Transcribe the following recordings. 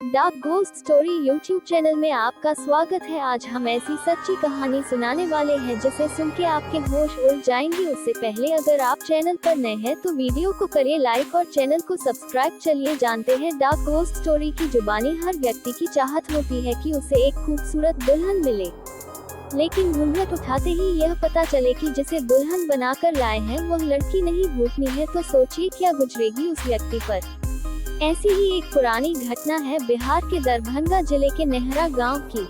Dark ghost story YouTube channel में आपका स्वागत है। आज हम ऐसी सच्ची कहानी सुनाने वाले हैं जिसे सुन के आपके होश उड़ जाएंगे। उससे पहले अगर आप चैनल पर नए हैं तो वीडियो को करिए लाइक और चैनल को सब्सक्राइब। चलिए जानते हैं डार्क घोस्ट स्टोरी की जुबानी। हर व्यक्ति की चाहत होती है कि उसे एक खूबसूरत दुल्हन मिले, लेकिन घूंघट उठाते ही यह पता चले कि जिसे दुल्हन बनाकर लाए हैं वह लड़की नहीं भूतनी है, तो सोचिए क्या गुजरेगी उस व्यक्ति पर। ऐसी ही एक पुरानी घटना है बिहार के दरभंगा जिले के नेहरा गांव की।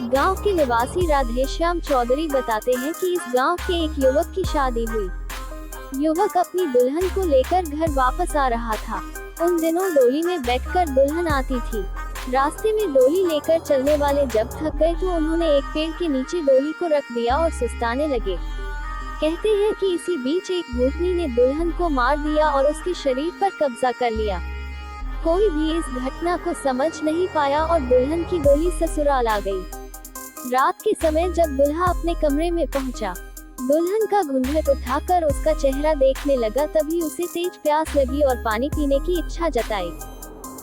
गांव के निवासी राधेश्याम चौधरी बताते हैं कि इस गांव के एक युवक की शादी हुई। युवक अपनी दुल्हन को लेकर घर वापस आ रहा था। उन दिनों डोली में बैठकर दुल्हन आती थी। रास्ते में डोली लेकर चलने वाले जब थक गए तो उन्होंने एक पेड़ के नीचे डोली को रख दिया और सुस्ताने लगे। कहते हैं कि इसी बीच एक भूतनी ने दुल्हन को मार दिया और उसके शरीर पर कब्जा कर लिया। कोई भी इस घटना को समझ नहीं पाया और दुल्हन की डोली ससुराल आ गई। रात के समय जब दूल्हा अपने कमरे में पहुंचा, दुल्हन का घूंघट उठाकर उसका चेहरा देखने लगा। तभी उसे तेज प्यास लगी और पानी पीने की इच्छा जताई।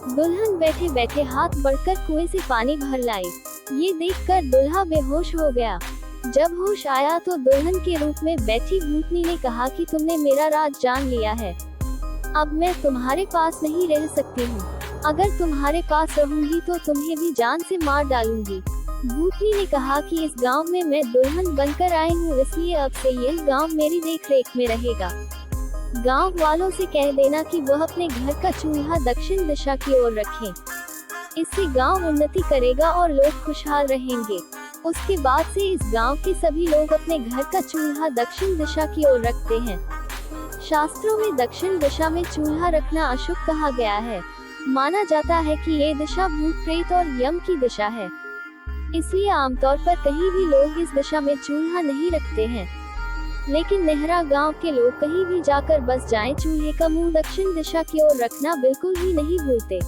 दुल्हन बैठे बैठे हाथ बढ़कर कुएं से पानी भर लाई। ये देखकर दूल्हा बेहोश हो गया। जब होश आया तो दुल्हन के रूप में बैठी भूतनी ने कहा कि तुमने मेरा राज जान लिया है, अब मैं तुम्हारे पास नहीं रह सकती हूँ। अगर तुम्हारे पास रहूंगी तो तुम्हें भी जान से मार डालूंगी। भूतनी ने कहा कि इस गांव में मैं दुल्हन बनकर आई हूँ, इसलिए अब से यह गांव मेरी देखरेख में रहेगा। गांव वालों से कह देना कि वह अपने घर का चूल्हा दक्षिण दिशा की ओर रखें। इससे गांव उन्नति करेगा और लोग खुशहाल रहेंगे। उसके बाद से इस गांव के सभी लोग अपने घर का चूल्हा दक्षिण दिशा की ओर रखते हैं। शास्त्रों में दक्षिण दिशा में चूल्हा रखना अशुभ कहा गया है। माना जाता है कि ये दिशा भूत प्रेत और यम की दिशा है, इसलिए आमतौर पर कहीं भी लोग इस दिशा में चूल्हा नहीं रखते हैं। लेकिन नेहरा गांव के लोग कहीं भी जाकर बस जाएं, चूल्हे का मुंह दक्षिण दिशा की ओर रखना बिल्कुल भी नहीं भूलते।